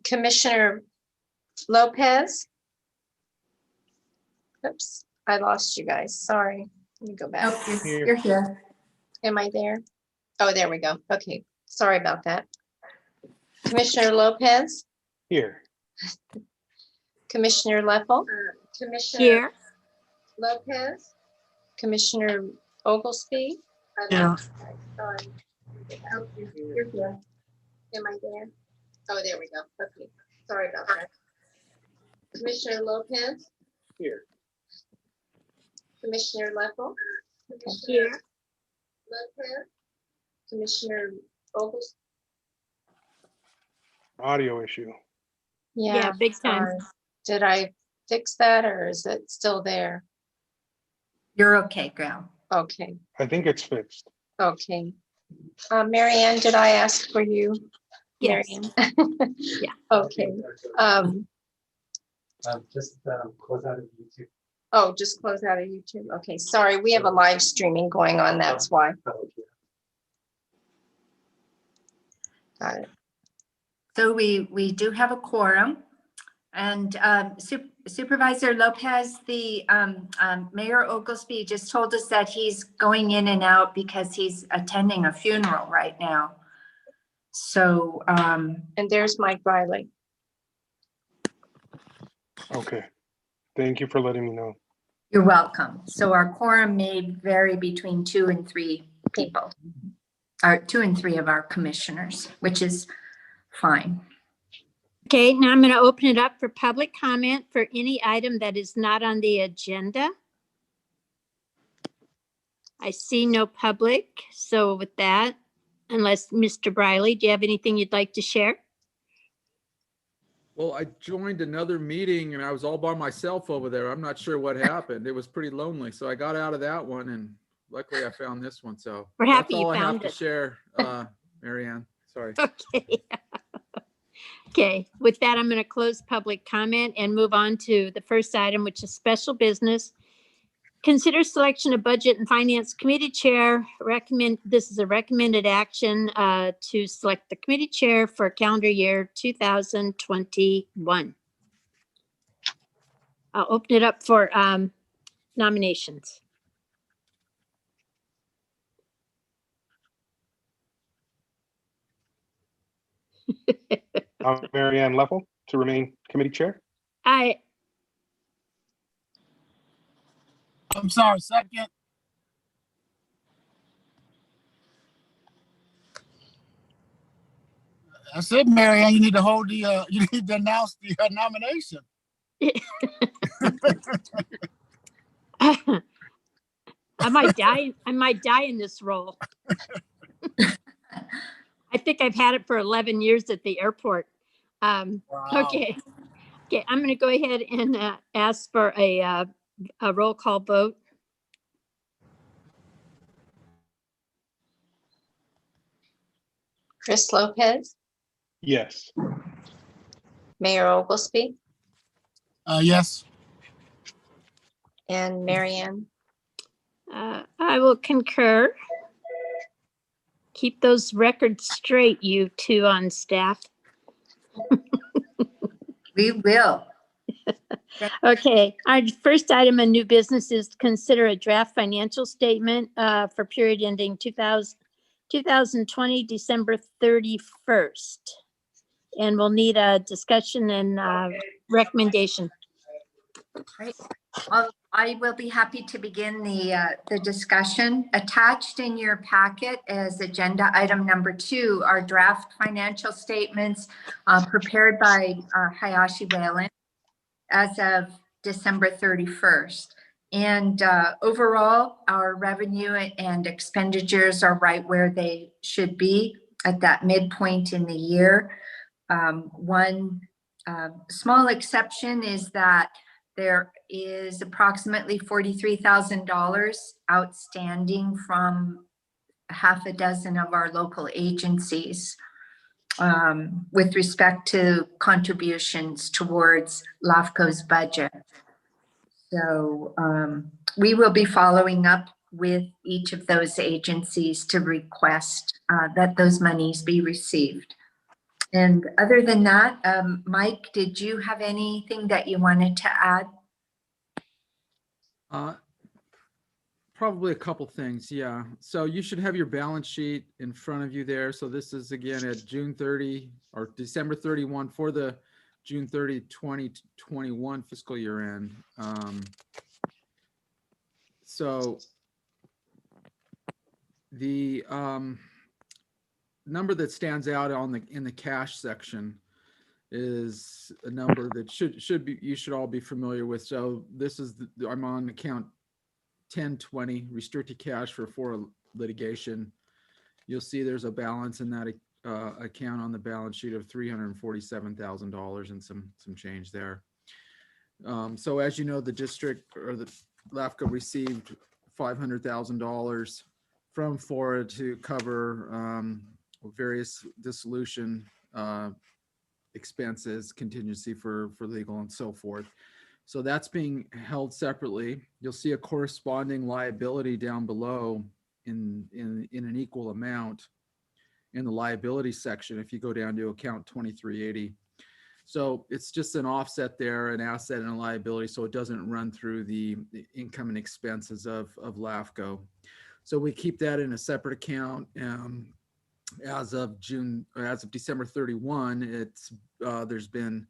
Commissioner Lopez. Oops, I lost you guys. Sorry. Let me go back. Nope, you're here. Am I there? Oh, there we go. Okay, sorry about that. Commissioner Lopez. Here. Commissioner Leffel. Commissioner Here. Lopez. Commissioner Oglesby. Yeah. Sorry. You're here. Am I there? Oh, there we go. Okay, sorry about that. Commissioner Lopez. Here. Commissioner Leffel. Here. Lopez. Commissioner Oglesby. Audio issue. Yeah, big time. sorry. Did I fix that or is it still there? You're okay, Graham. Okay, I think it's fixed. okay. Marianne, did I ask for you? Yes. Marianne? Yeah. Okay. Just close out of YouTube. Oh, just close out of YouTube. Okay, sorry, we have a live streaming going on, that's why. Got it. So we do have a quorum, and Supervisor Lopez, the Mayor Oglesby just told us that he's going in and out because he's attending a funeral right now. So And there's Mike Riley. Okay. Thank you for letting me know. you're welcome. So our quorum may vary between 2 and 3 people, or 2 and 3 of our commissioners, which is fine. Okay, now I'm going to open it up for public comment for any item that is not on the agenda. I see no public, so with that, unless Mr. Briley, do you have anything you'd like to share? Well, I joined another meeting and I was all by myself over there. I'm not sure what happened. It was pretty lonely. So I got out of that one and luckily I found this one. So We're happy that's you all I have found to it. share, Marianne. Sorry. Okay. Okay, with that, I'm going to close public comment and move on to the first item, which is special business. Consider selection of Budget and Finance Committee Chair. This is a recommended action to select the committee chair for calendar year 2021. I'll open it up for nominations. Marianne Leffel to remain committee chair. I I'm sorry, second. I said, Marianne, you need to hold the, you need to announce the nomination. I might die in this role. I think I've had it for 11 years at the airport. Wow. Okay, I'm going to go ahead and ask for a roll call vote. Chris Lopez, Yes. Mayor Oglesby, Yes. and Marianne. I will concur. Keep those records straight, you two on staff. We will. Okay, our first item of new business is to consider a draft financial statement for period ending 2020, December 31st. And we'll need a discussion and recommendation. Great. I will be happy to begin the discussion. Attached in your packet as agenda item number 2 are draft financial statements prepared by Hayashi Whalen as of December 31st. And overall, our revenue and expenditures are right where they should be at that midpoint in the year. One small exception is that there is approximately $43,000 outstanding from half a dozen of our local agencies with respect to contributions towards LAFCO's budget. So we will be following up with each of those agencies to request that those monies be received. And other than that, Mike, did you have anything that you wanted to add? Probably a couple things, yeah. So you should have your balance sheet in front of you there. So this is again at June 30 or December 31 for the June 30, 2021 fiscal year end. So the number that stands out in the cash section is a number that you should all be familiar with. So this is I'm on account 1020 restricted cash for litigation. You'll see there's a balance in that account on the balance sheet of $347,000 and some change there. So as you know, the district or the LAFCO received $500,000 from FORA to cover various dissolution expenses, contingency for legal and so forth. So that's being held separately. You'll see a corresponding liability down below in an equal amount in the liability section if you go down to account 2380. So it's just an offset there, an asset and a liability, so it doesn't run through the income and expenses of LAFCO. So we keep that in a separate account. As of December 31, there's been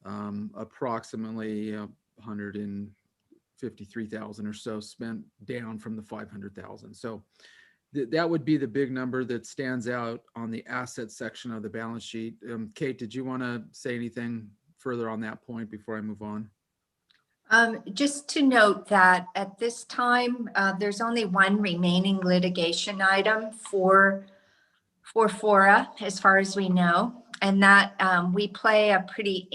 approximately 153,000 or so spent down from the 500,000. So that would be the big number that stands out on the asset section of the balance sheet. Kate, did you want to say anything further on that point before I move on? Just to note that at this time, there's only one remaining litigation item for FORA, as far as we know, and that we play a pretty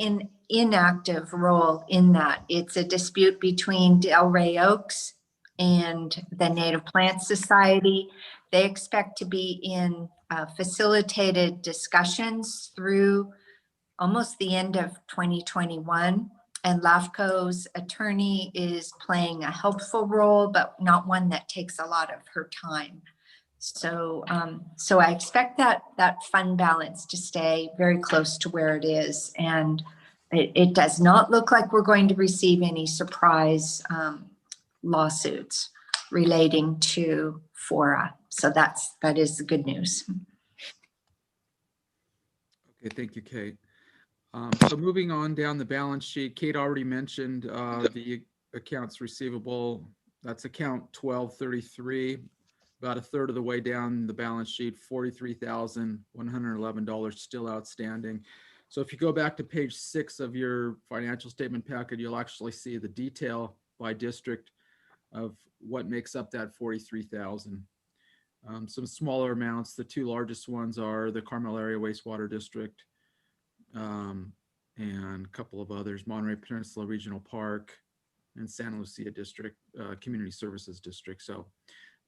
inactive role in that. It's a dispute between Delray Oaks and the Native Plant Society. They expect to be in facilitated discussions through almost the end of 2021. And LAFCO's attorney is playing a helpful role, but not one that takes a lot of her time. So I expect that fund balance to stay very close to where it is. And it does not look like we're going to receive any surprise lawsuits relating to FORA. So that is the good news. Okay, thank you, Kate. So moving on down the balance sheet, Kate already mentioned the accounts receivable. That's account 1233, about a third of the way down the balance sheet, $43,111 still outstanding. So if you go back to page 6 of your financial statement packet, you'll actually see the detail by district of what makes up that 43,000. Some smaller amounts, the two largest ones are the Carmel Area Wastewater District, and a couple of others, Monterey Peninsula Regional Park and Santa Lucia District, Community Services District. So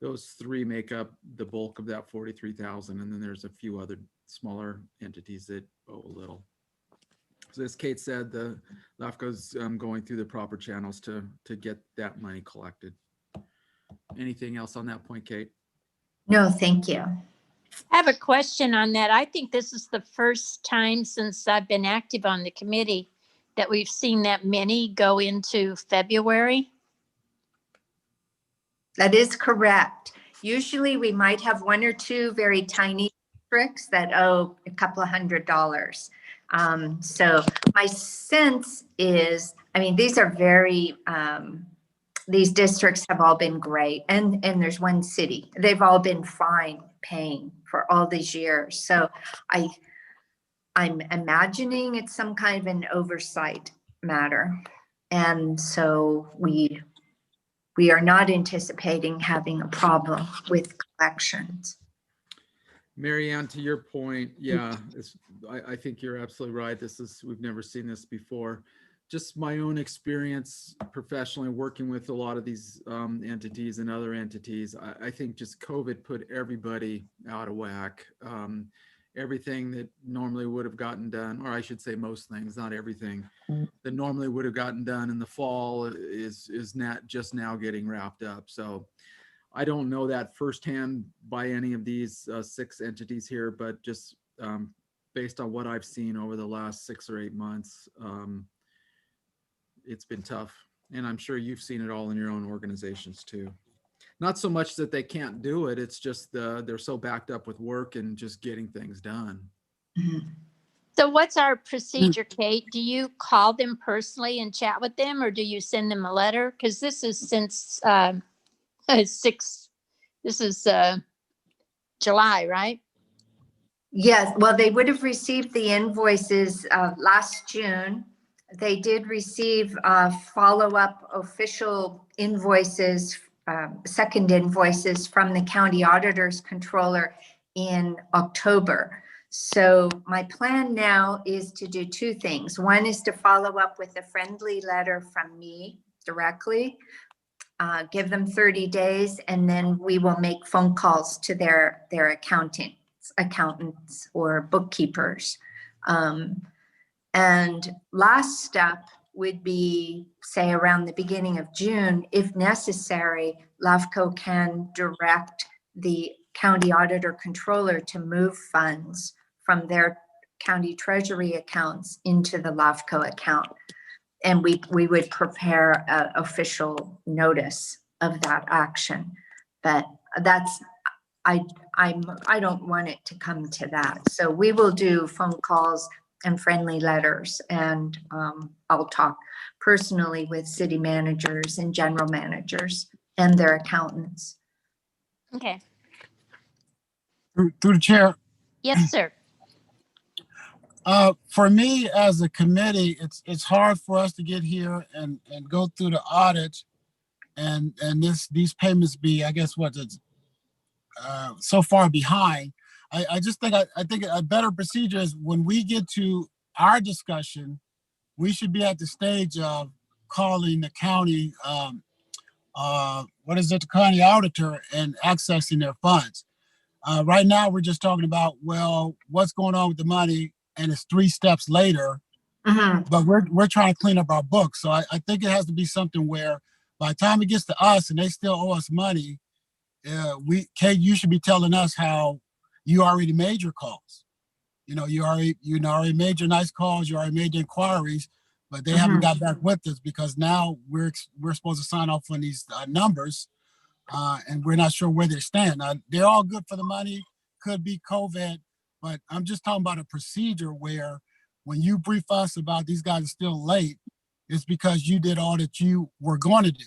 those three make up the bulk of that 43,000. And then there's a few other smaller entities that owe a little. So as Kate said, the LAFCO's going through the proper channels to get that money collected. Anything else on that point, Kate? No, thank you. I have a question on that. I think this is the first time since I've been active on the committee that we've seen that many go into February. That is correct. Usually we might have one or two very tiny districts that owe a couple of $100. So my sense is, I mean, these are very, these districts have all been great. And there's one city, they've all been fine paying for all these years. So I'm imagining it's some kind of an oversight matter. And so we are not anticipating having a problem with collections. Mary Ann, to your point, yeah, I think you're absolutely right. We've never seen this before. Just my own experience professionally working with a lot of these entities and other entities, I think just COVID put everybody out of whack. Everything that normally would have gotten done, or I should say most things, not everything, that normally would have gotten done in the fall is not just now getting wrapped up. So I don't know that firsthand by any of these 6 entities here, but just based on what I've seen over the last 6 or 8 months, it's been tough. And I'm sure you've seen it all in your own organizations too. Not so much that they can't do it, it's just they're so backed up with work and just getting things done. So what's our procedure, Kate? Do you call them personally and chat with them, or do you send them a letter? Because this is since this is July, right? Yes, well, they would have received the invoices last June. They did receive follow-up official invoices, second invoices from the county auditor's controller in October. So my plan now is to do two things. One is to follow up with a friendly letter from me directly, give them 30 days, and then we will make phone calls to their accountants or bookkeepers. And last step would be, say, around the beginning of June, if necessary, LAFCO can direct the county auditor controller to move funds from their county treasury accounts into the LAFCO account. And we would prepare an official notice of that action. But that's, I don't want it to come to that. So we will do phone calls and friendly letters, and I'll talk personally with city managers and general managers and their accountants. Okay. Through the chair, Yes, sir. for me as a committee, it's hard for us to get here and go through the audit and these payments be, I guess, what it's so far behind. I just think I think a better procedure is when we get to our discussion, we should be at the stage of calling the county, the county auditor and accessing their funds. Right now, we're just talking about, well, what's going on with the money, and it's 3 steps later, but we're trying to clean up our books. So I think it has to be something where by the time it gets to us and they still owe us money, Kate, you should be telling us how you already made your calls. You already made your nice calls, you already made the inquiries, but they haven't got back with us because now we're supposed to sign off on these numbers, and we're not sure where they stand. They're all good for the money, could be COVID, but I'm just talking about a procedure where when you brief us about these guys are still late, it's because you did all that you were going to do.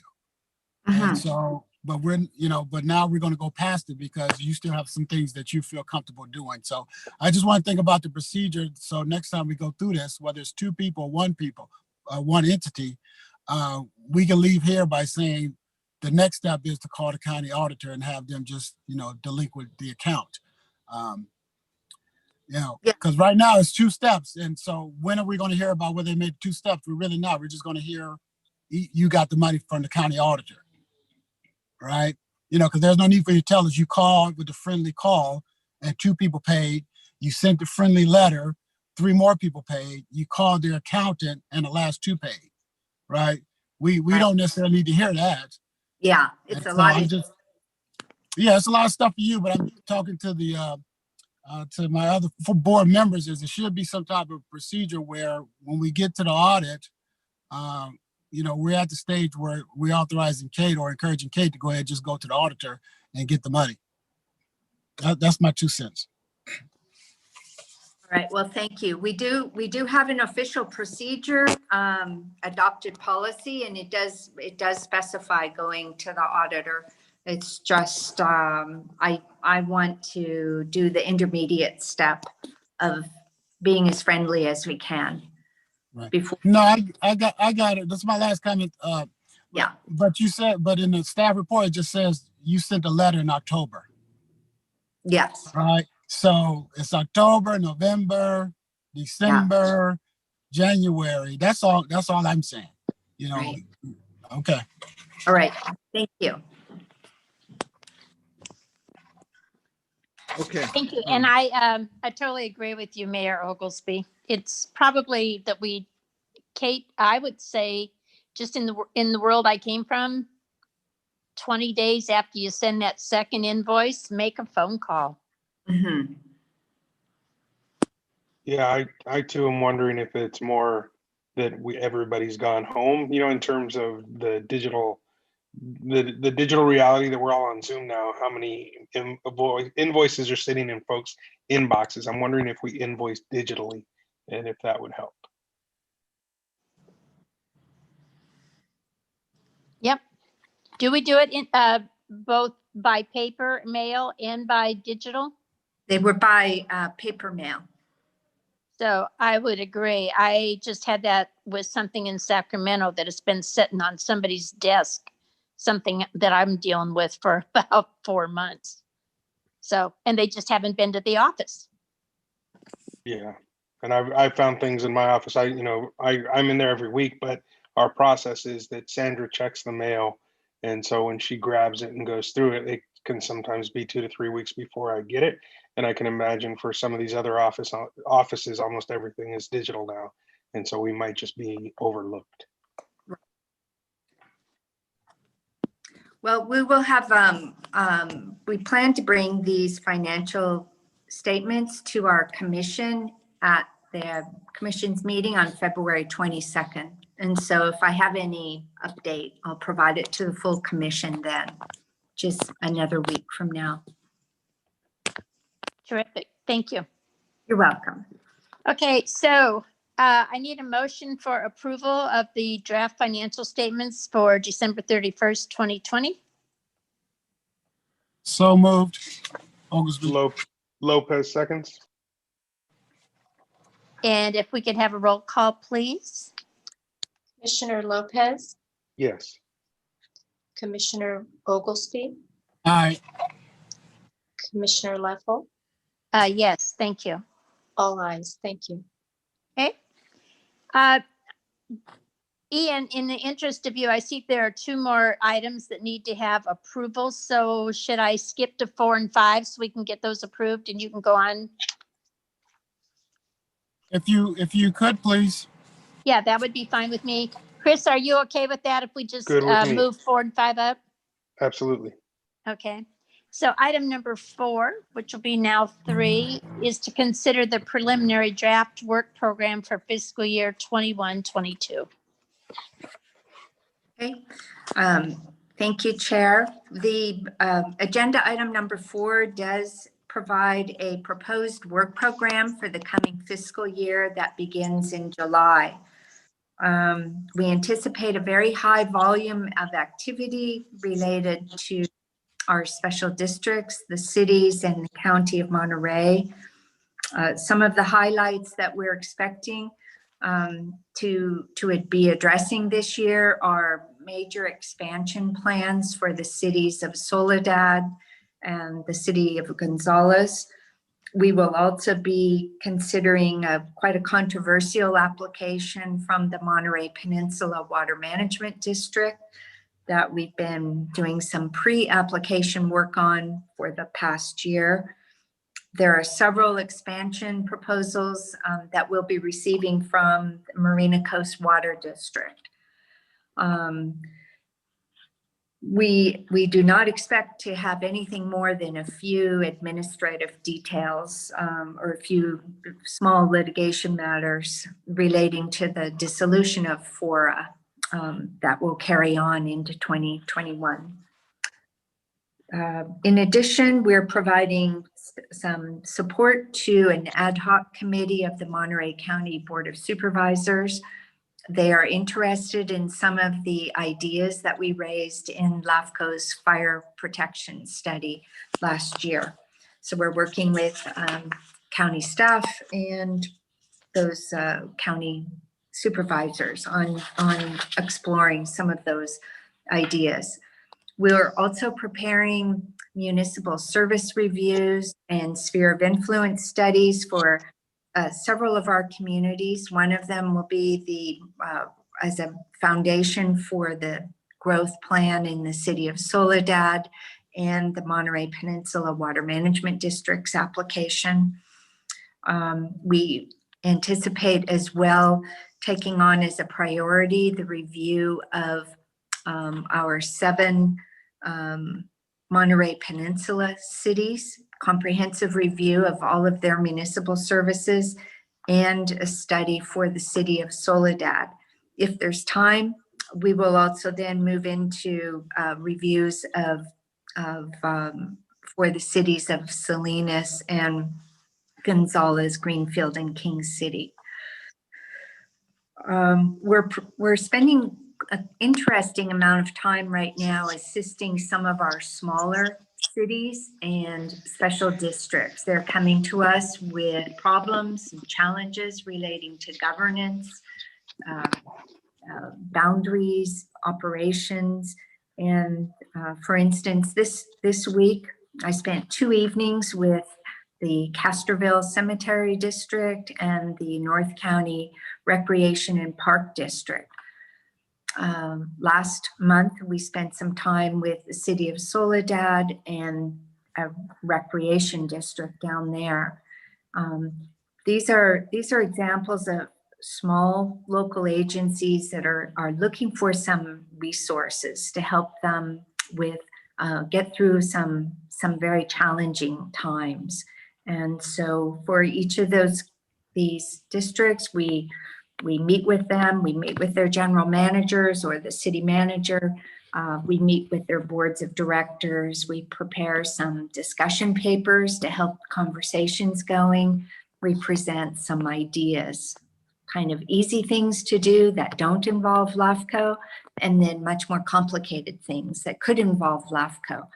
And so, but now we're going to go past it because you still have some things that you feel comfortable doing. So I just want to think about the procedure. So next time we go through this, whether it's 2 people, 1 entity, we can leave here by saying the next step is to call the county auditor and have them just, delinquent the account. Because right now it's 2 steps. And so when are we going to hear about whether they made 2 steps? We're really not. We're just going to hear you got the money from the county auditor. Right? Because there's no need for you to tell us you called with a friendly call and 2 people paid. You sent the friendly letter, 3 more people paid. You called their accountant and the last 2 paid. Right? We don't necessarily need to hear that. Yeah, it's a lot. It's a lot of stuff for you, but I'm talking to the to my other board members. Is there should be some type of procedure where when we get to the audit, we're at the stage where we're authorizing Kate or encouraging Kate to go ahead and just go to the auditor and get the money. That's my 2 cents. All right, well, thank you. We do have an official procedure, adopted policy, and it does specify going to the auditor. It's just, I want to do the intermediate step of being as friendly as we can. Right. Before. No, I got it. That's my last comment. Yeah. But you said, but in the staff report, it just says you sent a letter in October. Yes. Right. So it's October, November, December, January. That's all I'm saying. Right. Okay. All right. Thank you. Okay. Thank you. And I totally agree with you, Mayor Oglesby. It's probably that Kate, I would say, just in the world I came from, 20 days after you send that second invoice, make a phone call. Yeah, I too am wondering if it's more that everybody's gone home, in terms of the digital reality that we're all on Zoom now. How many invoices are sitting in folks' inboxes? I'm wondering if we invoice digitally and if that would help. Yep. Do we do it in, both by paper, mail, and by digital? They were by paper mail. So I would agree. I just had that with something in Sacramento that has been sitting on somebody's desk, something that I'm dealing with for about 4 months. So, and they just haven't been to the office. Yeah, and I've found things in my office. I'm in there every week, but our process is that Sandra checks the mail, and so when she grabs it and goes through it, it can sometimes be 2 to 3 weeks before I get it. And I can imagine for some of these other offices, almost everything is digital now, and so we might just be overlooked. Well, we will have, we plan to bring these financial statements to our commission at the commission's meeting on February 22nd. And so if I have any update, I'll provide it to the full commission then, just another week from now. Terrific. Thank you. You're welcome. Okay, so I need a motion for approval of the draft financial statements for December 31st, 2020. So moved. Oglesby. Lopez seconds. And if we could have a roll call, please. Commissioner Lopez, Yes. Commissioner Oglesby, Aye. Commissioner Leffel, Yes, thank you. all ayes. Thank you. Okay. Ian, in the interest of you, I see there are 2 more items that need to have approval. So should I skip to 4 and 5 so we can get those approved and you can go on? If you could, please. Yeah, that would be fine with me. Chris, are you okay with that if we just Good with me. move 4 and 5 up? Absolutely. Okay. So item number 4, which will be now 3, is to consider the preliminary draft work program for fiscal year 21-22. Okay. Thank you, Chair. The agenda item number 4 does provide a proposed work program for the coming fiscal year that begins in July. We anticipate a very high volume of activity related to our special districts, the cities, and the county of Monterey. Some of the highlights that we're expecting to be addressing this year are major expansion plans for the cities of Soledad and the city of Gonzales. We will also be considering quite a controversial application from the Monterey Peninsula Water Management District that we've been doing some pre-application work on for the past year. There are several expansion proposals that we'll be receiving from the Marina Coast Water District. We do not expect to have anything more than a few administrative details or a few small litigation matters relating to the dissolution of FORA that will carry on into 2021. In addition, we're providing some support to an ad hoc committee of the Monterey County Board of Supervisors. They are interested in some of the ideas that we raised in LAFCO's fire protection study last year. So we're working with county staff and those county supervisors on exploring some of those ideas. We're also preparing municipal service reviews and sphere of influence studies for several of our communities. One of them will be as a foundation for the growth plan in the city of Soledad and the Monterey Peninsula Water Management District's application. We anticipate as well taking on as a priority the review of our 7 Monterey Peninsula cities, comprehensive review of all of their municipal services, and a study for the city of Soledad. If there's time, we will also then move into reviews for the cities of Salinas and Gonzales, Greenfield, and King City. We're spending an interesting amount of time right now assisting some of our smaller cities and special districts. They're coming to us with problems and challenges relating to governance, boundaries, operations. And for instance, this week, I spent 2 evenings with the Castroville Cemetery District and the North County Recreation and Park District. Last month, we spent some time with the city of Soledad and a recreation district down there. These are examples of small local agencies that are looking for some resources to help them with get through some very challenging times. And so for each of these districts, we meet with them, we meet with their general managers or the city manager, we meet with their boards of directors, we prepare some discussion papers to help conversations going, we present some ideas, kind of easy things to do that don't involve LAFCO, and then much more complicated things that could involve LAFCO,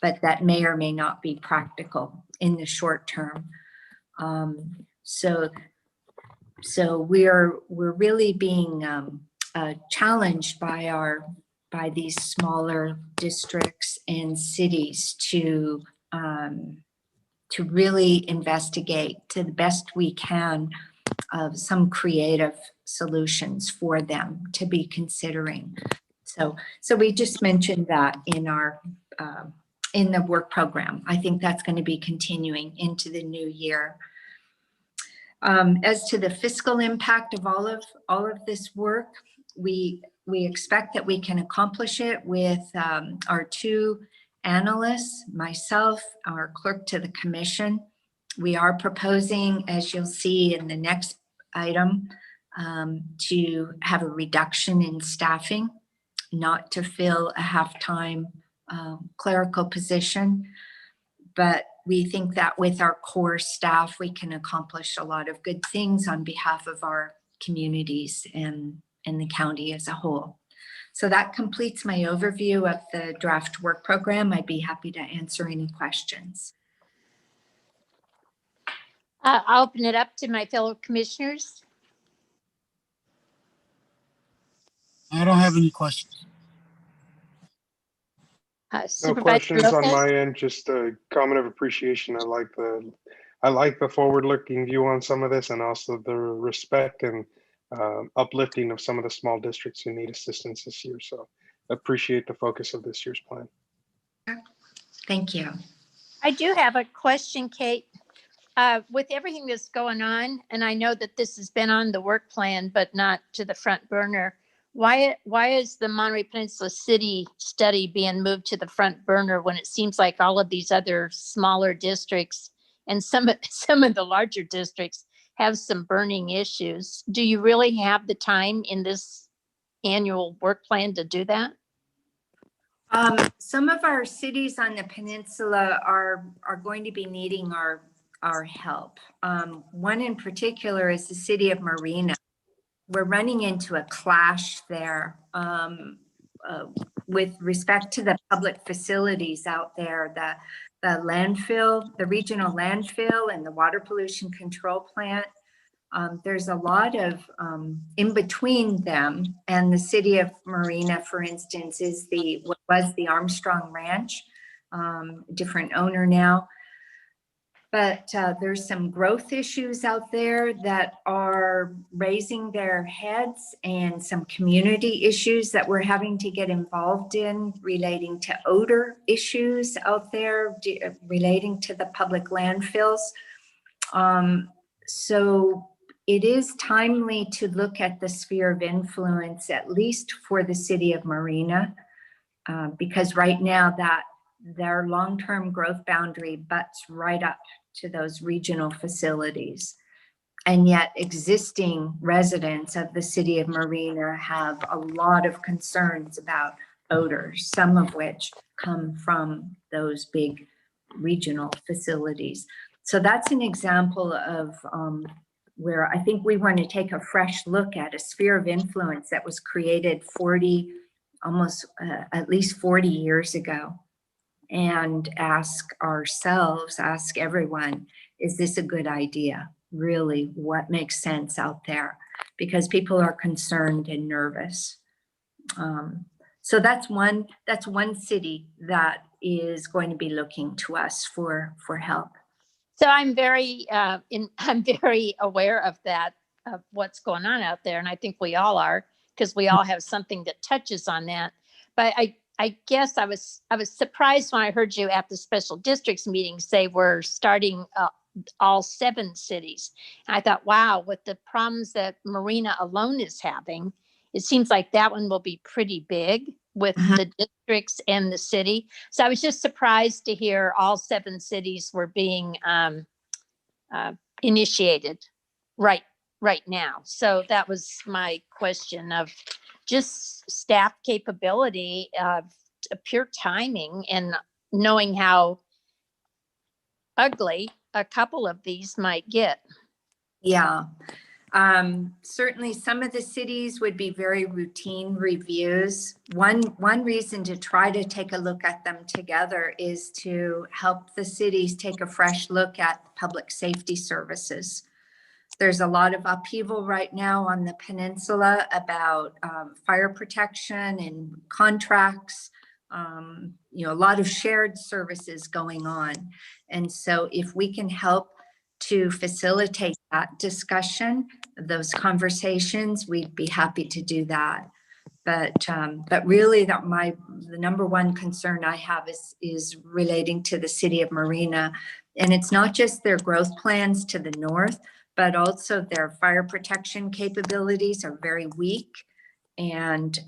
but that may or may not be practical in the short term. So we're really being challenged by these smaller districts and cities to really investigate to the best we can of some creative solutions for them to be considering. So we just mentioned that in our in the work program. I think that's going to be continuing into the new year. As to the fiscal impact of all of this work, we expect that we can accomplish it with our 2 analysts, myself, our clerk to the commission. We are proposing, as you'll see in the next item, to have a reduction in staffing, not to fill a half-time clerical position. But we think that with our core staff, we can accomplish a lot of good things on behalf of our communities and the county as a whole. So that completes my overview of the draft work program. I'd be happy to answer any questions. I'll open it up to my fellow commissioners. I don't have any questions. No Supervisor questions on Lopez? my end, just a comment of appreciation. I like the forward-looking view on some of this, and also the respect and uplifting of some of the small districts who need assistance this year. So appreciate the focus of this year's plan. Thank you. I do have a question, Kate. With everything that's going on, and I know that this has been on the work plan, but not to the front burner, why is the Monterey Peninsula City study being moved to the front burner when it seems like all of these other smaller districts and some of the larger districts have some burning issues? Do you really have the time in this annual work plan to do that? Some of our cities on the peninsula are going to be needing our help. One in particular is the city of Marina. We're running into a clash there with respect to the public facilities out there, the landfill, the regional landfill and the water pollution control plant. There's a lot of in between them, and the city of Marina, for instance, is what was the Armstrong Ranch, different owner now. But there's some growth issues out there that are raising their heads, and some community issues that we're having to get involved in relating to odor issues out there relating to the public landfills. So it is timely to look at the sphere of influence, at least for the city of Marina, because right now that their long-term growth boundary butts right up to those regional facilities. And yet existing residents of the city of Marina have a lot of concerns about odors, some of which come from those big regional facilities. So that's an example of where I think we want to take a fresh look at a sphere of influence that was created at least 40 years ago, and ask ourselves, ask everyone, is this a good idea? Really, what makes sense out there? Because people are concerned and nervous. So that's one city that is going to be looking to us for help. So I'm very I'm very aware of that, of what's going on out there, and I think we all are, because we all have something that touches on that. But I guess I was surprised when I heard you at the special districts meeting say we're starting all 7 cities. And I thought, wow, with the problems that Marina alone is having, it seems like that one will be pretty big with the districts and the city. So I was just surprised to hear all 7 cities were being initiated right now. So that was my question of just staff capability, of pure timing, and knowing how ugly a couple of these might get. Yeah. Certainly some of the cities would be very routine reviews. One reason to try to take a look at them together is to help the cities take a fresh look at public safety services. There's a lot of upheaval right now on the peninsula about fire protection and contracts. A lot of shared services going on. And so if we can help to facilitate that discussion, those conversations, we'd be happy to do that. But really the number one concern I have is relating to the city of Marina. And it's not just their growth plans to the north, but also their fire protection capabilities are very weak. And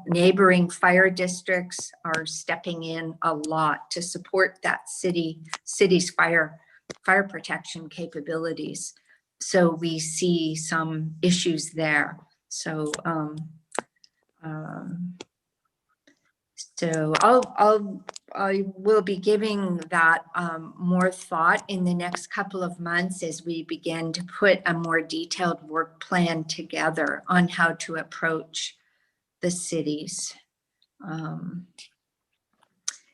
neighboring fire districts are stepping in a lot to support that city's fire protection capabilities. So we see some issues there. So I will be giving that more thought in the next couple of months as we begin to put a more detailed work plan together on how to approach the cities.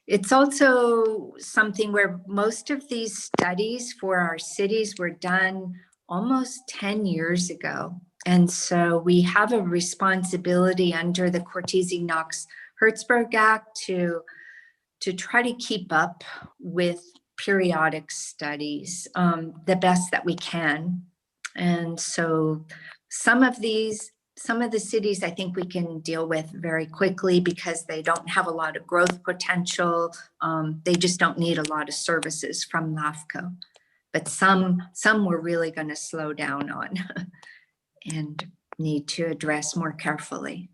It's also something where most of these studies for our cities were done almost 10 years ago. And so we have a responsibility under the Cortese-Knox-Hertzberg Act to try to keep up with periodic studies the best that we can. And so some of the cities I think we can deal with very quickly because they don't have a lot of growth potential. They just don't need a lot of services from LAFCO. But some we're really going to slow down on and need to address more carefully.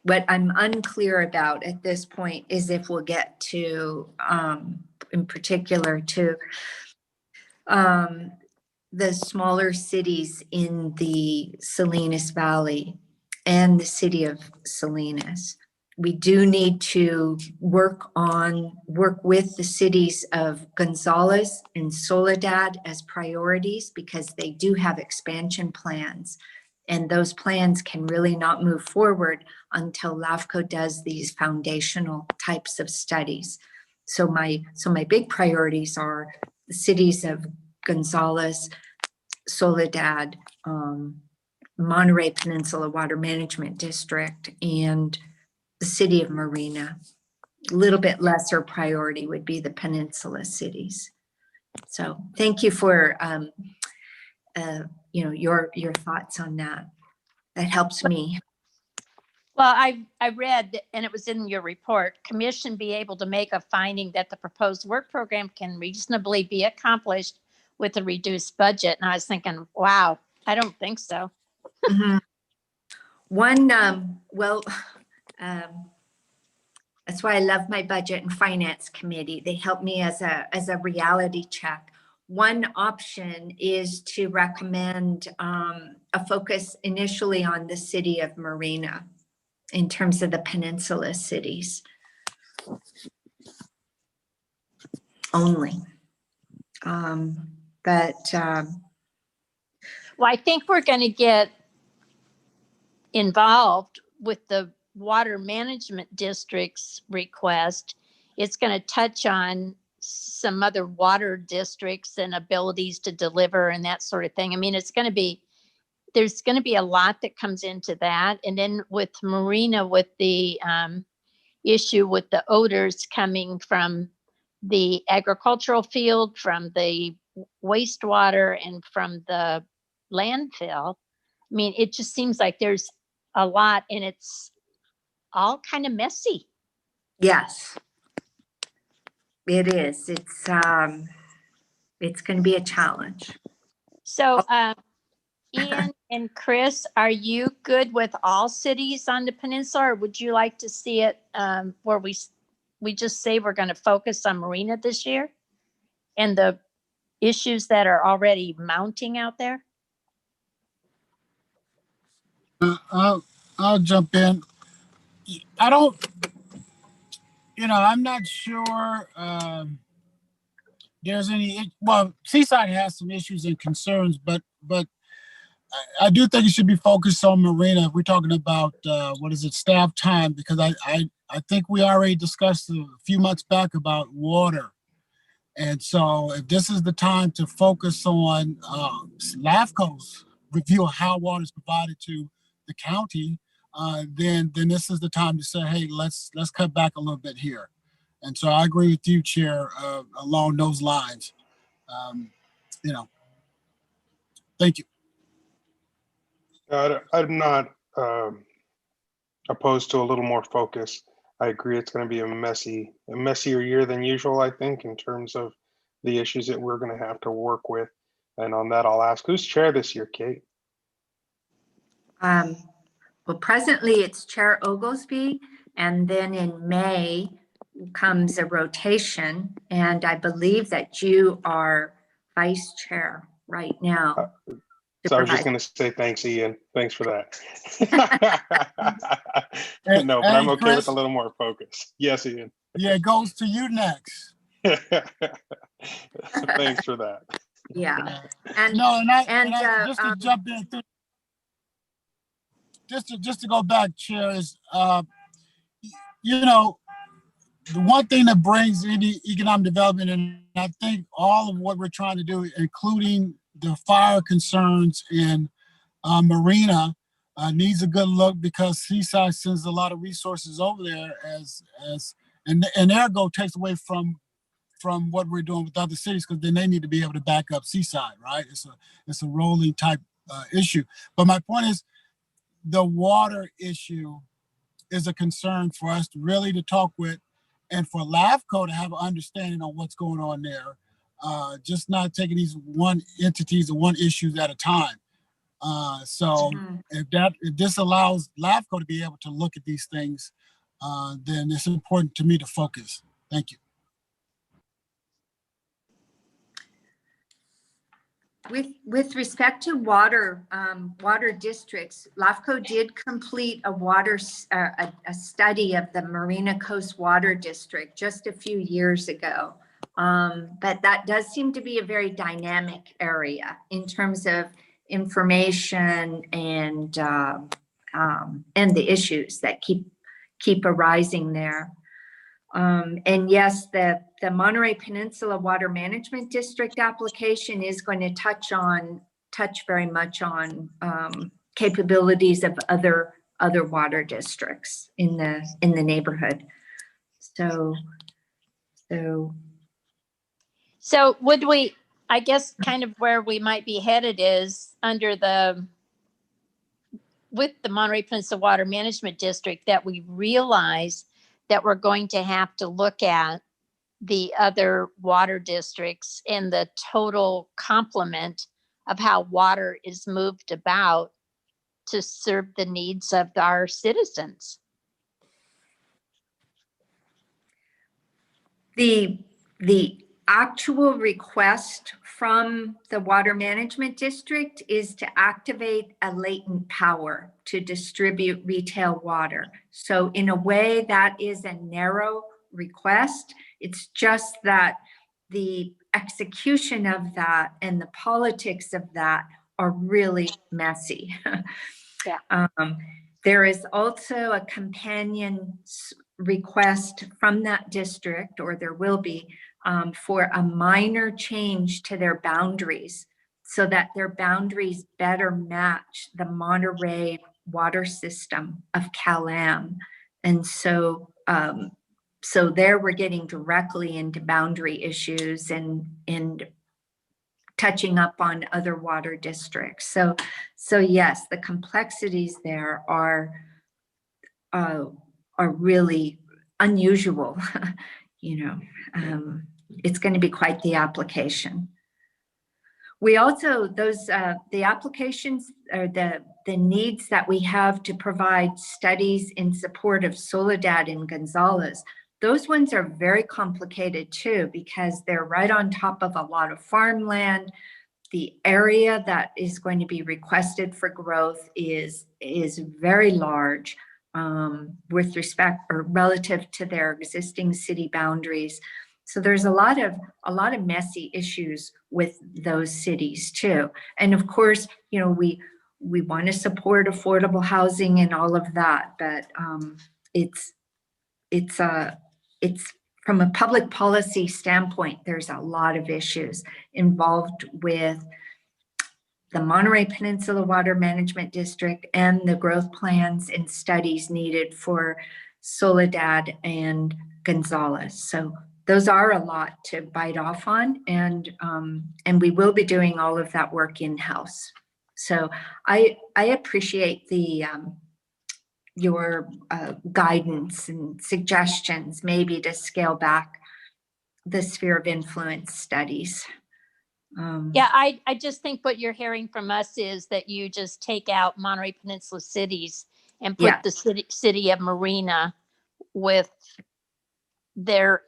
What I'm unclear about at this point is if we'll get to, in particular, to the smaller cities in the Salinas Valley and the city of Salinas. We do need to work with the cities of Gonzales and Soledad as priorities because they do have expansion plans. And those plans can really not move forward until LAFCO does these foundational types of studies. So my big priorities are the cities of Gonzales, Soledad, Monterey Peninsula Water Management District, and the city of Marina. A little bit lesser priority would be the peninsula cities. So thank you for your thoughts on that. That helps me. Well, I read, and it was in your report, commission be able to make a finding that the proposed work program can reasonably be accomplished with a reduced budget. And I was thinking, wow, I don't think so. Mm-hmm. That's why I love my budget and finance committee. They help me as a reality check. one option is to recommend a focus initially on the city of Marina in terms of the peninsula cities only. Well, I think we're going to get involved with the water management district's request. It's going to touch on some other water districts and abilities to deliver and that sort of thing. I mean, there's going to be a lot that comes into that. And then with Marina, with the issue with the odors coming from the agricultural field, from the wastewater, and from the landfill. I mean, it just seems like there's a lot, and it's all kind of messy. Yes, it is. It's going to be a challenge. So, Ian and Chris, are you good with all cities on the peninsula, or would you like to see it where we just say we're going to focus on Marina this year and the issues that are already mounting out there? I'll jump in. I don't, I'm not sure there's any. Well, Seaside has some issues and concerns, but I do think it should be focused on Marina. If we're talking about staff time, because I think we already discussed a few months back about water. And so if this is the time to focus on LAFCO's review of how water is provided to the county, then this is the time to say, hey, let's cut back a little bit here. And so I agree with you, Chair, along those lines. Thank you. I'm not opposed to a little more focus. I agree it's going to be a messier year than usual, I think, in terms of the issues that we're going to have to work with. And on that, I'll ask, who's chair this year, Kate? Well, presently it's Chair Oglesby, and then in May comes a rotation, and I believe that you are vice chair right now. So I was just going to say thanks, Ian. Thanks for that. No, but I'm okay Chris, with a little more focus. Yes, Ian. Yeah, it goes to you next. Thanks for that. Yeah. Just to jump in, just to go back, Chair, is the one thing that brings any economic development, and I think all of what we're trying to do, including the fire concerns in Marina, needs a good look, because Seaside sends a lot of resources over there and ergo takes away from what we're doing with other cities, because then they need to be able to back up Seaside, right? It's a rolling type issue. But my point is, the water issue is a concern for us really to talk with, and for LAFCO to have an understanding on what's going on there. Just not taking these one entities or one issues at a time. If this allows LAFCO to be able to look at these things, then it's important to me to focus. Thank you. With respect to water districts, LAFCO did complete a study of the Marina Coast Water District just a few years ago. But that does seem to be a very dynamic area in terms of information and the issues that keep arising there. And yes, the Monterey Peninsula Water Management District application is going to touch very much on capabilities of other water districts in the neighborhood. So would we, I guess kind of where we might be headed is with the Monterey Peninsula Water Management District, that we realize that we're going to have to look at the other water districts and the total complement of how water is moved about to serve the needs of our citizens. actual request from the Water Management District is to activate a latent power to distribute retail water. So in a way, that is a narrow request. It's just that the execution of that and the politics of that are really messy. Yeah. There is also a companion request from that district, or there will be, for a minor change to their boundaries so that their boundaries better match the Monterey water system of Cal-Am. And so, so there we're getting directly into boundary issues and touching up on other water districts. So yes, the complexities there are really unusual. You know, it's going to be quite the application. We also, the applications or the needs that we have to provide studies in support of Soledad and Gonzales, those ones are very complicated too, because they're right on top of a lot of farmland. The area that is going to be requested for growth is very large with respect or relative to their existing city boundaries. So there's a lot of messy issues with those cities too. And of course, you know, we want to support affordable housing and all of that, but it's from a public policy standpoint, there's a lot of issues involved with the Monterey Peninsula Water Management District and the growth plans and studies needed for Soledad and Gonzales. So those are a lot to bite off on, and we will be doing all of that work in-house. So I appreciate the your guidance and suggestions, maybe to scale back the sphere of influence studies. Yeah, I just think what you're hearing from us is that you just take out Monterey Peninsula cities and put Yeah. the city of Marina with their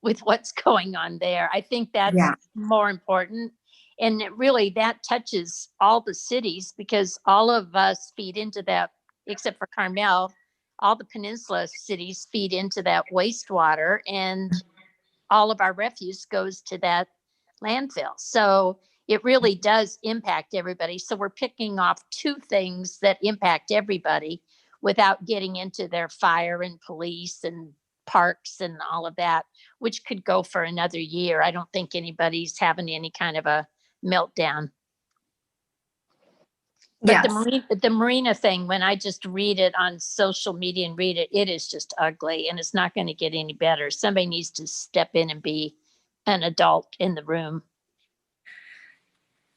with what's going on there. I think that's Yeah. more important. And really that touches all the cities, because all of us feed into that, except for Carmel, all the peninsula cities feed into that wastewater, and all of our refuse goes to that landfill. So it really does impact everybody. So we're picking off two things that impact everybody without getting into their fire and police and parks and all of that, which could go for another year. I don't think anybody's having any kind of a meltdown. But Yes. the Marina thing, when I just read it on social media and read it, it is just ugly, and it's not going to get any better. Somebody needs to step in and be an adult in the room.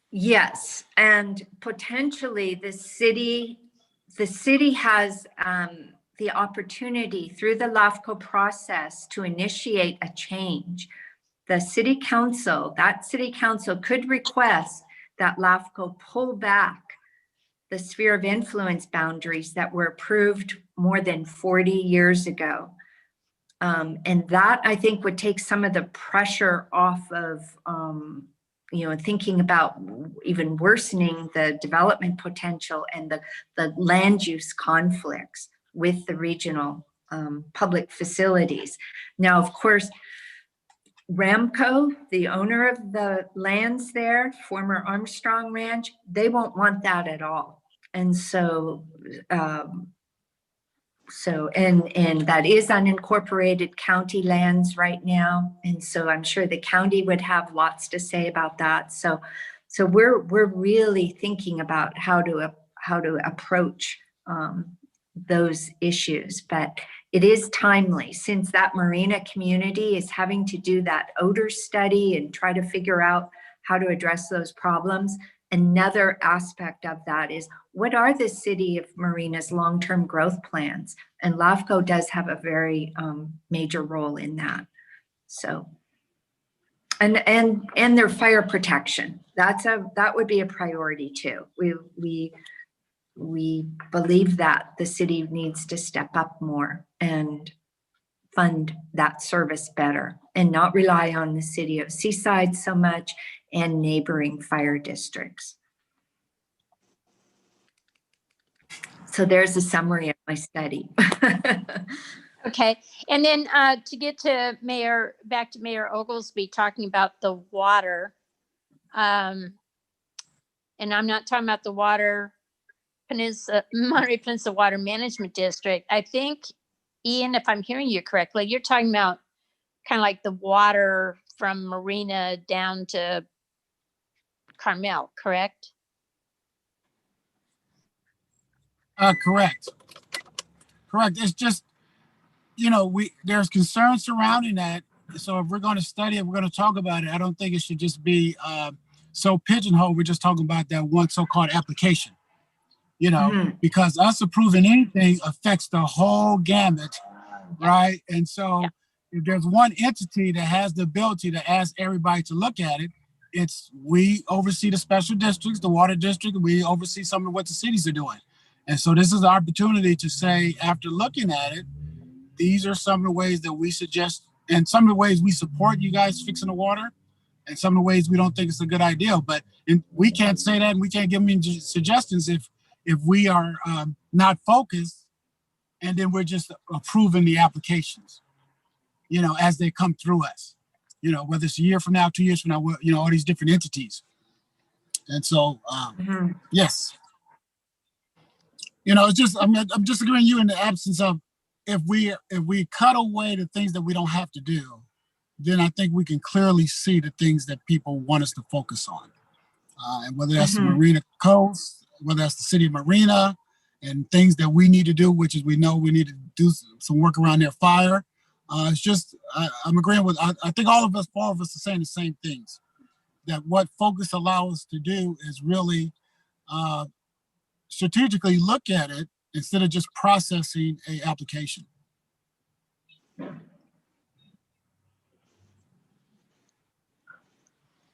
Yes, and potentially the city has the opportunity through the LAFCO process to initiate a change. The city council could request that LAFCO pull back the sphere of influence boundaries that were approved more than 40 years ago. And that, I think, would take some of the pressure off of, you know, thinking about even worsening the development potential and the land use conflicts with the regional public facilities. Now, of course, Ramco, the owner of the lands there, former Armstrong Ranch, they won't want that at all. And so, and that is unincorporated county lands right now. And so I'm sure the county would have lots to say about that. So we're really thinking about how to approach those issues, but it is timely, since that Marina community is having to do that odor study and try to figure out how to address those problems. Another aspect of that is, what are the city of Marina's long-term growth plans? And LAFCO does have a very major role in that. So, and their fire protection. That would be a priority too. We believe that the city needs to step up more and fund that service better and not rely on the city of Seaside so much and neighboring fire districts. So there's a summary of my study. Okay, and then to get to back to Mayor Oglesby talking about the water. And I'm not talking about the water Monterey Peninsula Water Management District. I think, Ian, if I'm hearing you correctly, you're talking about kind of like the water from Marina down to Carmel, correct? Correct. It's just, there's concerns surrounding that. So if we're going to study it, we're going to talk about it. I don't think it should just be so pigeonholed. We're just talking about that one so-called application, because us approving anything affects the whole gamut, right? And so if there's one entity that has the ability to ask everybody to look at it, we oversee the special districts, the water district, and we oversee some of what the cities are doing. And so this is an opportunity to say, after looking at it, these are some of the ways that we suggest, and some of the ways we support you guys fixing the water, and some of the ways we don't think it's a good idea. But we can't say that, and we can't give them suggestions if we are not focused, and then we're just approving the applications, as they come through us. Whether it's a year from now, 2 years from now, all these different entities. And so, yes. It's just, I'm just agreeing with you in the absence of, if we cut away the things that we don't have to do, then I think we can clearly see the things that people want us to focus on. And whether that's the Marina Coast, whether that's the city of Marina, and things that we need to do, which is we know we need to do some work around their fire. It's just, I'm agreeing with, I think all of us are saying the same things, that what focus allows us to do is really strategically look at it instead of just processing a application.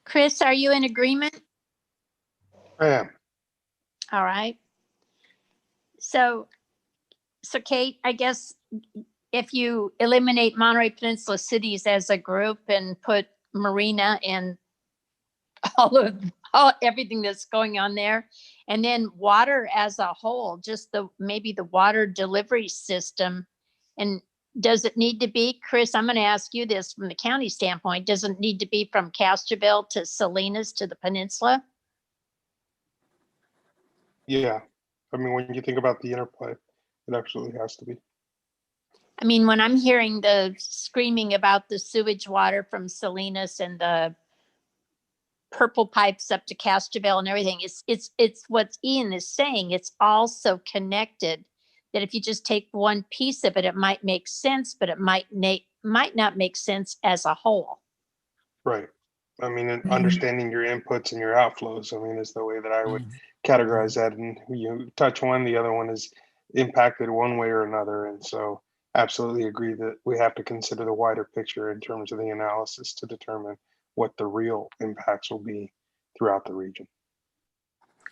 Chris, are you in agreement? I am. All right. So Kate, I guess if you eliminate Monterey Peninsula cities as a group and put Marina and everything that's going on there, and then water as a whole, just maybe the water delivery system. And does it need to be, Chris, I'm going to ask you this from the county standpoint, does it need to be from Castroville to Salinas to the peninsula? Yeah. I mean, when you think about the interplay, it absolutely has to be. I mean, when I'm hearing the screaming about the sewage water from Salinas and the purple pipes up to Castroville and everything, it's what Ian is saying. It's all so connected that if you just take one piece of it, it might make sense, but it might not make sense as a whole. Right. I mean, and understanding your inputs and your outflows, I mean, is the way that I would categorize that. And you touch one, the other one is impacted one way or another. And so absolutely agree that we have to consider the wider picture in terms of the analysis to determine what the real impacts will be throughout the region.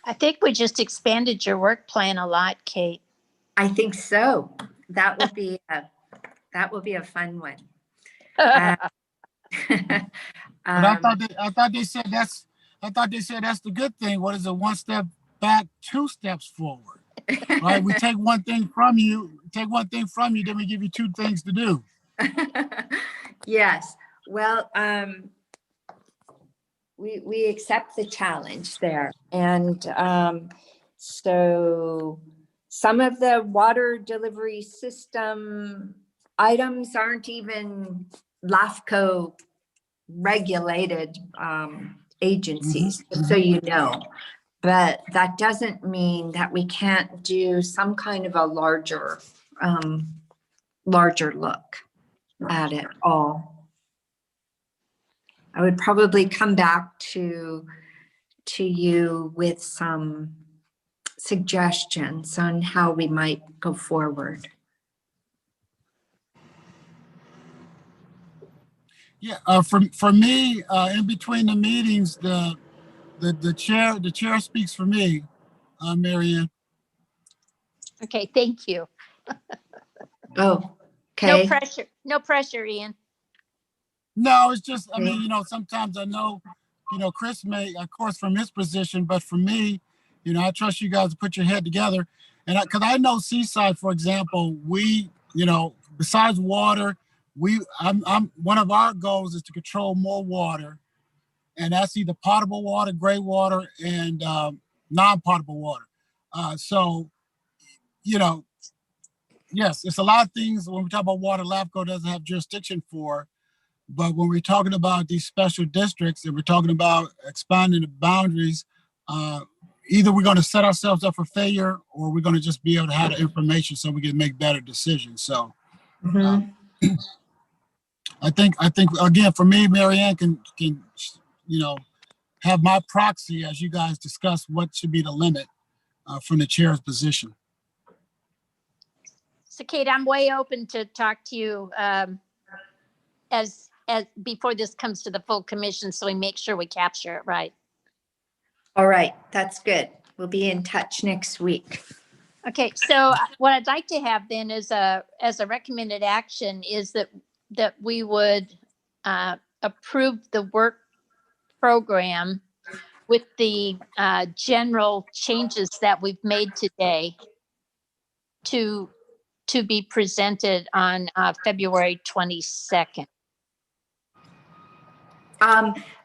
I think we just expanded your work plan a lot, Kate. I think so. That will be a fun one. But I thought they said that's the good thing. What is it? One step back, two steps forward. Right? We take one thing from you, then we give you two things to do. Yes. Well, we accept the challenge there. And so some of the water delivery system items aren't even LAFCO regulated agencies, so you know. But that doesn't mean that we can't do some kind of a larger look at it all. I would probably come back to you with some suggestions on how we might go forward. Yeah, for me, in between the meetings, the chair speaks for me, Marianne. Okay, thank you. Oh, Okay. No pressure, Ian. No, it's just, I mean, sometimes I know, Chris may, of course, from his position, but for me, I trust you guys to put your head together. And because I know Seaside, for example, we, besides water, I'm one of our goals is to control more water. And that's either potable water, gray water, and non-potable water. So, yes, it's a lot of things when we talk about water, LAFCO doesn't have jurisdiction for. But when we're talking about these special districts and we're talking about expanding the boundaries, either we're going to set ourselves up for failure or we're going to just be able to have the information so we can make better decisions. So I think again, for me, Marianne can have my proxy as you guys discuss what should be the limit from the chair's position. So Kate, I'm way open to talk to you as before this comes to the full commission, so we make sure we capture it right. All right, that's good. We'll be in touch next week. Okay, so what I'd like to have then is as a recommended action is that we would approve the work program with the general changes that we've made today to be presented on February 22nd.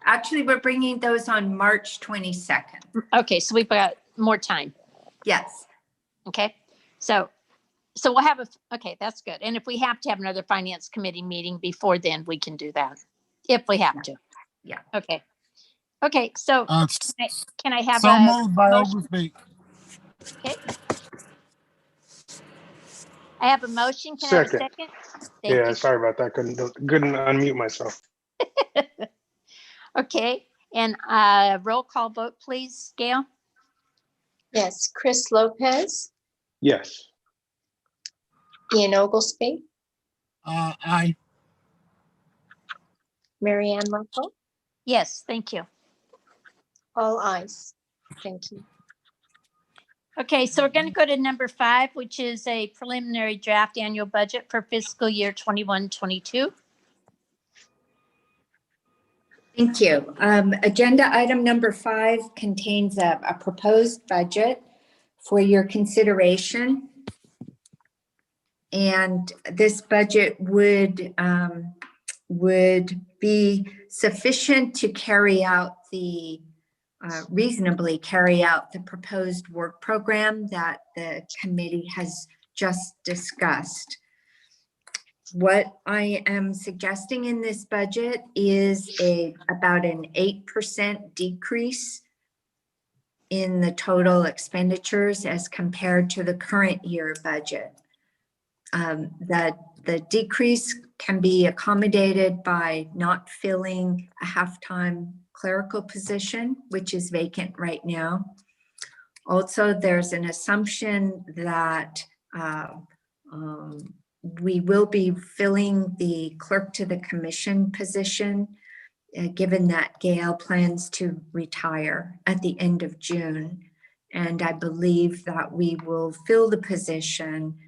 Actually, we're bringing those on March 22nd. Okay, so we've got more time. Yes. Okay, so we'll have okay, that's good. And if we have to have another finance committee meeting before then, we can do that if we have to. Yeah. Okay. Okay, so can I have so a moved by motion? Oglesby. Okay. I have a motion. Can I have a Second. second? Thank Yeah, you. sorry about that. Couldn't unmute myself. Okay, and roll call vote, please, Gail. Yes, Chris Lopez, Yes. Ian Oglesby, Aye. Marianne Russell, Yes, thank you. all ayes. Thank you. Okay, so we're going to go to number 5, which is a preliminary draft annual budget for fiscal year 21-22. Thank you. Agenda item number 5 contains a proposed budget for your consideration. And this budget would be sufficient to carry out reasonably carry out the proposed work program that the committee has just discussed. What I am suggesting in this budget is about an 8% decrease in the total expenditures as compared to the current year budget. That the decrease can be accommodated by not filling a half-time clerical position, which is vacant right now. Also, there's an assumption that we will be filling the clerk to the commission position, given that Gail plans to retire at the end of June. And I believe that we will fill the position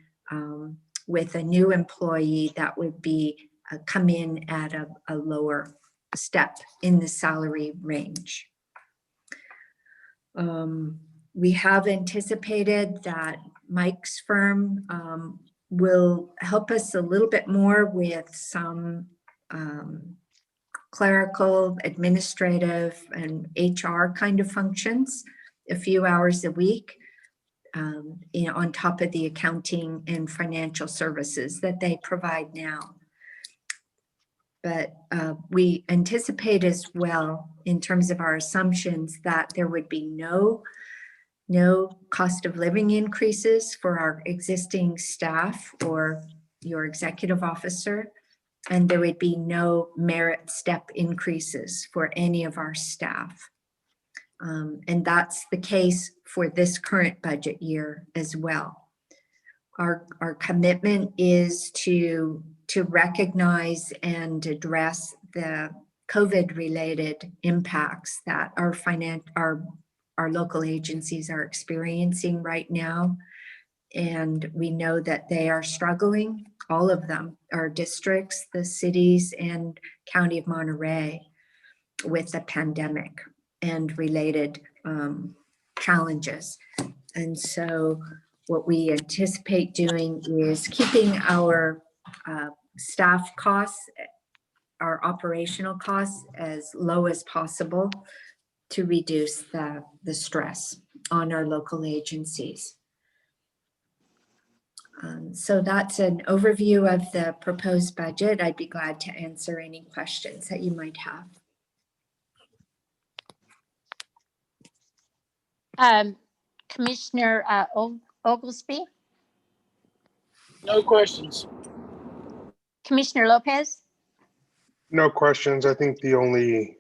with a new employee that would be come in at a lower step in the salary range. We have anticipated that Mike's firm will help us a little bit more with some clerical, administrative, and HR kind of functions, a few hours a week, on top of the accounting and financial services that they provide now. But we anticipate as well, in terms of our assumptions, that there would be no cost of living increases for our existing staff or your executive officer, and there would be no merit step increases for any of our staff. And that's the case for this current budget year as well. Our commitment is to recognize and address the COVID-related impacts that our local agencies are experiencing right now. And we know that they are struggling all of them, our districts, the cities, and County of Monterey with the pandemic and related challenges. And so what we anticipate doing is keeping our staff costs, our operational costs as low as possible to reduce the stress on our local agencies. So that's an overview of the proposed budget. I'd be glad to answer any questions that you might have. Commissioner Oglesby, No questions. Commissioner Lopez, No questions. I think the only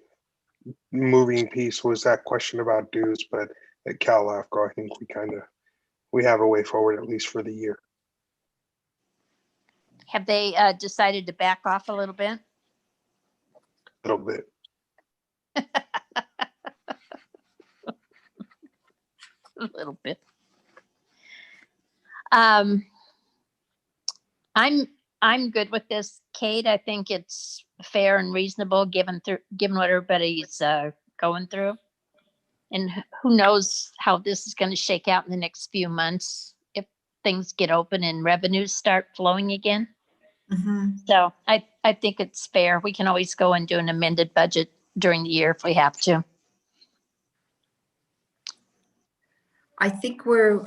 moving piece was that question about dues, but at Cal LAFCO, I think we have a way forward, at least for the year. have they decided to back off a little bit? A little bit. A little bit. I'm good with this, Kate. I think it's fair and reasonable given what everybody's going through. And who knows how this is going to shake out in the next few months if things get open and revenues start flowing again. Mm-hmm. So I think it's fair. We can always go and do an amended budget during the year if we have to. I think we'll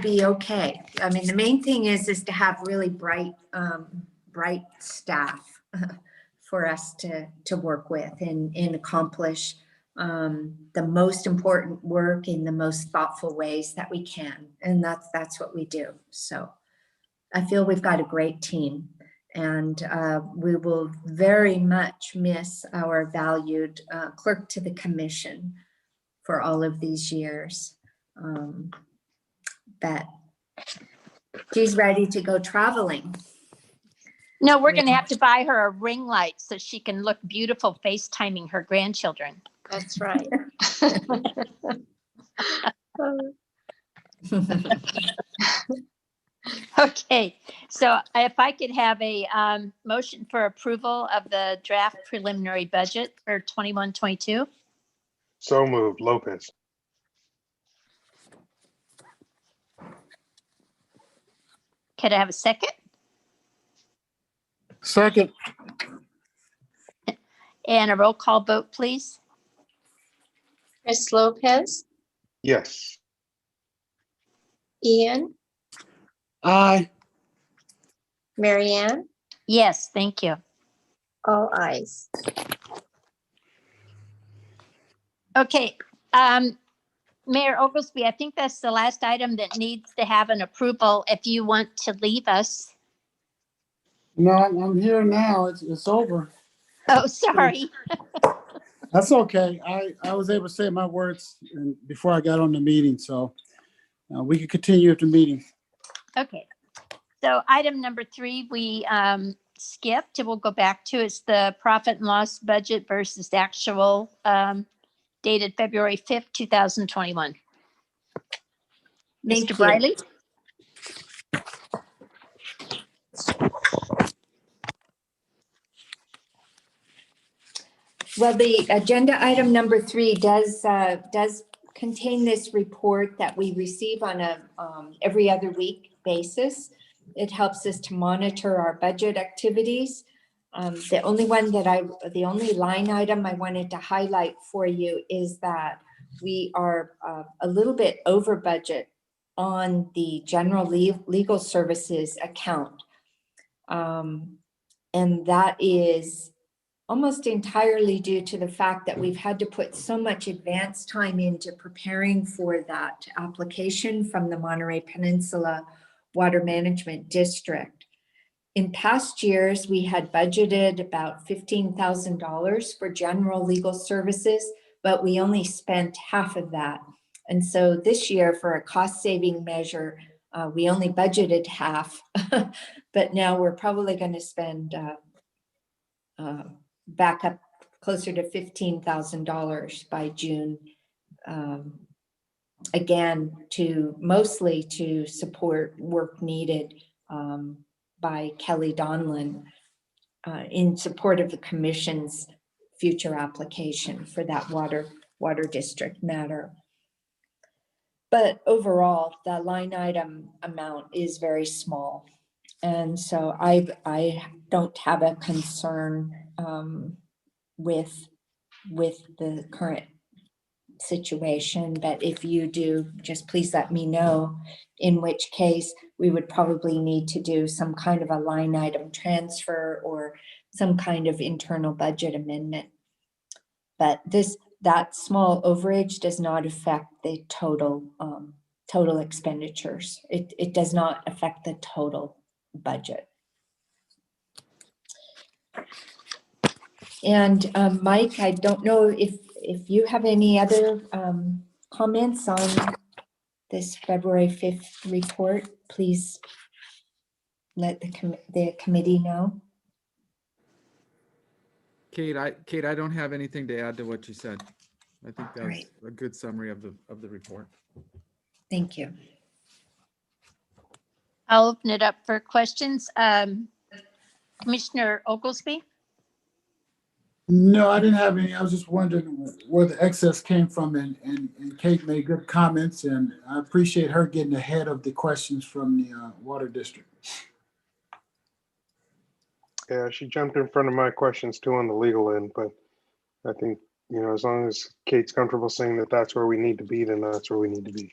be okay. I mean, the main thing is to have really bright staff for us to work with and accomplish the most important work in the most thoughtful ways that we can. And that's what we do. So I feel we've got a great team, and we will very much miss our valued clerk to the commission for all of these years. But she's ready to go traveling. No, we're going to have to buy her a ring light so she can look beautiful FaceTiming her grandchildren. That's right. Okay, so if I could have a motion for approval of the draft preliminary budget for 21-22. So moved. Lopez. Could I have a second? Second. And a roll call vote, please. Chris Lopez, Yes. Ian, Aye. Marianne, Yes, thank you. all ayes. Okay, Mayor Oglesby, I think that's the last item that needs to have an approval if you want to leave us. No, I'm here now. It's over. Oh, sorry. That's okay. I was able to say my words before I got on the meeting, so we can continue with the meeting. Okay, so item number 3, we skipped, and we'll go back to, it's the profit and loss budget versus actual dated February 5th, 2021. Thank Mr. you. Briley? Well, the agenda item number 3 does contain this report that we receive on a every other week basis. It helps us to monitor our budget activities. The only line item I wanted to highlight for you is that we are a little bit over budget on the general legal services account. And that is almost entirely due to the fact that we've had to put so much advance time into preparing for that application from the Monterey Peninsula Water Management District. In past years, we had budgeted about $15,000 for general legal services, but we only spent half of that. And so this year, for a cost-saving measure, we only budgeted half, but now we're probably going to spend back up closer to $15,000 by June. Again, mostly to support work needed by Kelly Donlin in support of the commission's future application for that water district matter. But overall, the line item amount is very small. And so I don't have a concern with the current situation, but if you do, just please let me know, in which case we would probably need to do some kind of a line item transfer or some kind of internal budget amendment. But that small overage does not affect the total expenditures. It does not affect the total budget. And Mike, I don't know if you have any other comments on this February 5th report, please let the committee know. Kate, I don't have anything to add to what you said. I think that's right. a good summary of the report. Thank you. I'll open it up for questions. Commissioner Oglesby? No, I didn't have any. I was just wondering where the excess came from, and Kate made good comments, and I appreciate her getting ahead of the questions from the water district. Yeah, she jumped in front of my questions too on the legal end, but I think, you know, as long as Kate's comfortable saying that that's where we need to be, then that's where we need to be.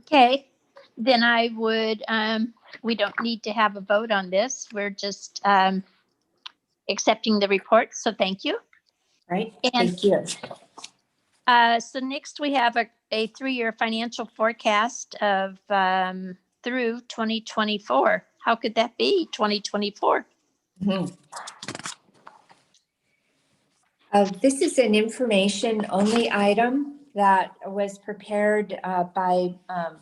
Okay, then I would, we don't need to have a vote on this. We're just accepting the report, so thank you. Right, And thank you. so next we have a 3-year financial forecast of through 2024. How could that be 2024? Mhm. This is an information only item that was prepared by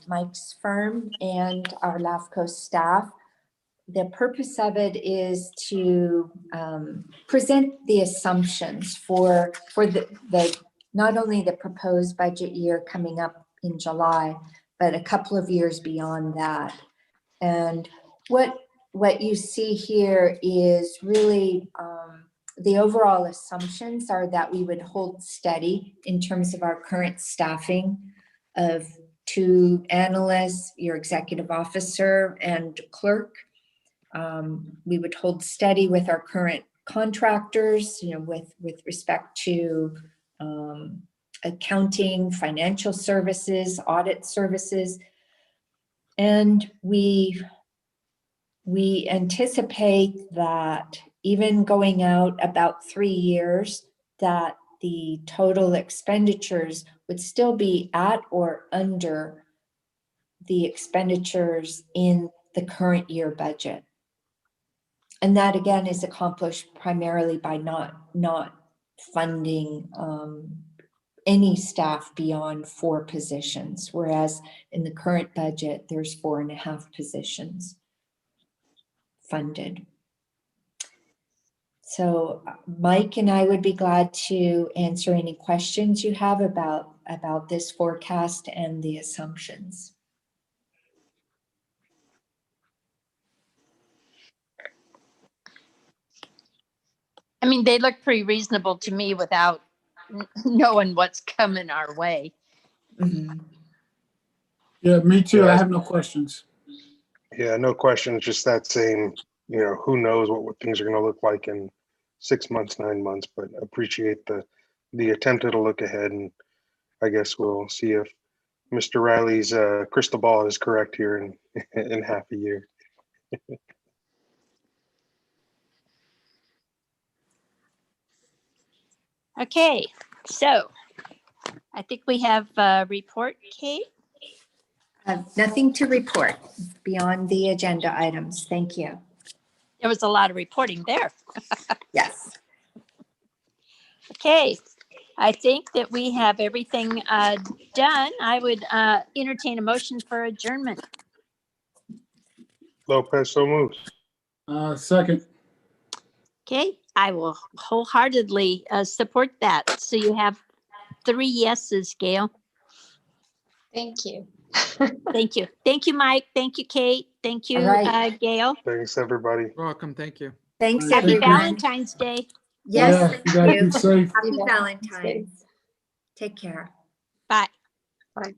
Mike's firm and our LAFCO staff. The purpose of it is to present the assumptions for the not only the proposed budget year coming up in July, but a couple of years beyond that. And what you see here is really the overall assumptions are that we would hold steady in terms of our current staffing of 2 analysts, your executive officer and clerk. We would hold steady with our current contractors, you know, with respect to accounting, financial services, audit services. And we anticipate that even going out about 3 years, that the total expenditures would still be at or under the expenditures in the current year budget. And that again is accomplished primarily by not funding any staff beyond 4 positions, whereas in the current budget, there's 4.5 positions funded. So Mike and I would be glad to answer any questions you have about this forecast and the assumptions. I mean, they look pretty reasonable to me without knowing what's coming our way. Mm-hmm. Yeah, me too. Yeah. I have no questions. Yeah, no question. It's just that same, you know, who knows what things are going to look like in 6 months, 9 months, but appreciate the attempt to look ahead. And I guess we'll see if Mr. Riley's crystal ball is correct here in half a year. Okay, so I think we have a report, Kate. Nothing to report beyond the agenda items. Thank you. There was a lot of reporting there. Yes. Okay, I think that we have everything done. I would entertain a motion for adjournment. Lopez, so moves. Second. Okay, I will wholeheartedly support that. So you have 3 yeses, Gail. Thank you. Thank you. Thank you, Mike. Thank you, Kate. Thank you, All right. Gail. Thanks, everybody. You're welcome. Thank you. Thanks, Happy Happy everyone. Valentine's Day. Yes, Yeah, thank you guys you. be safe. Happy Yeah. Valentine's. Take care. Bye. Bye.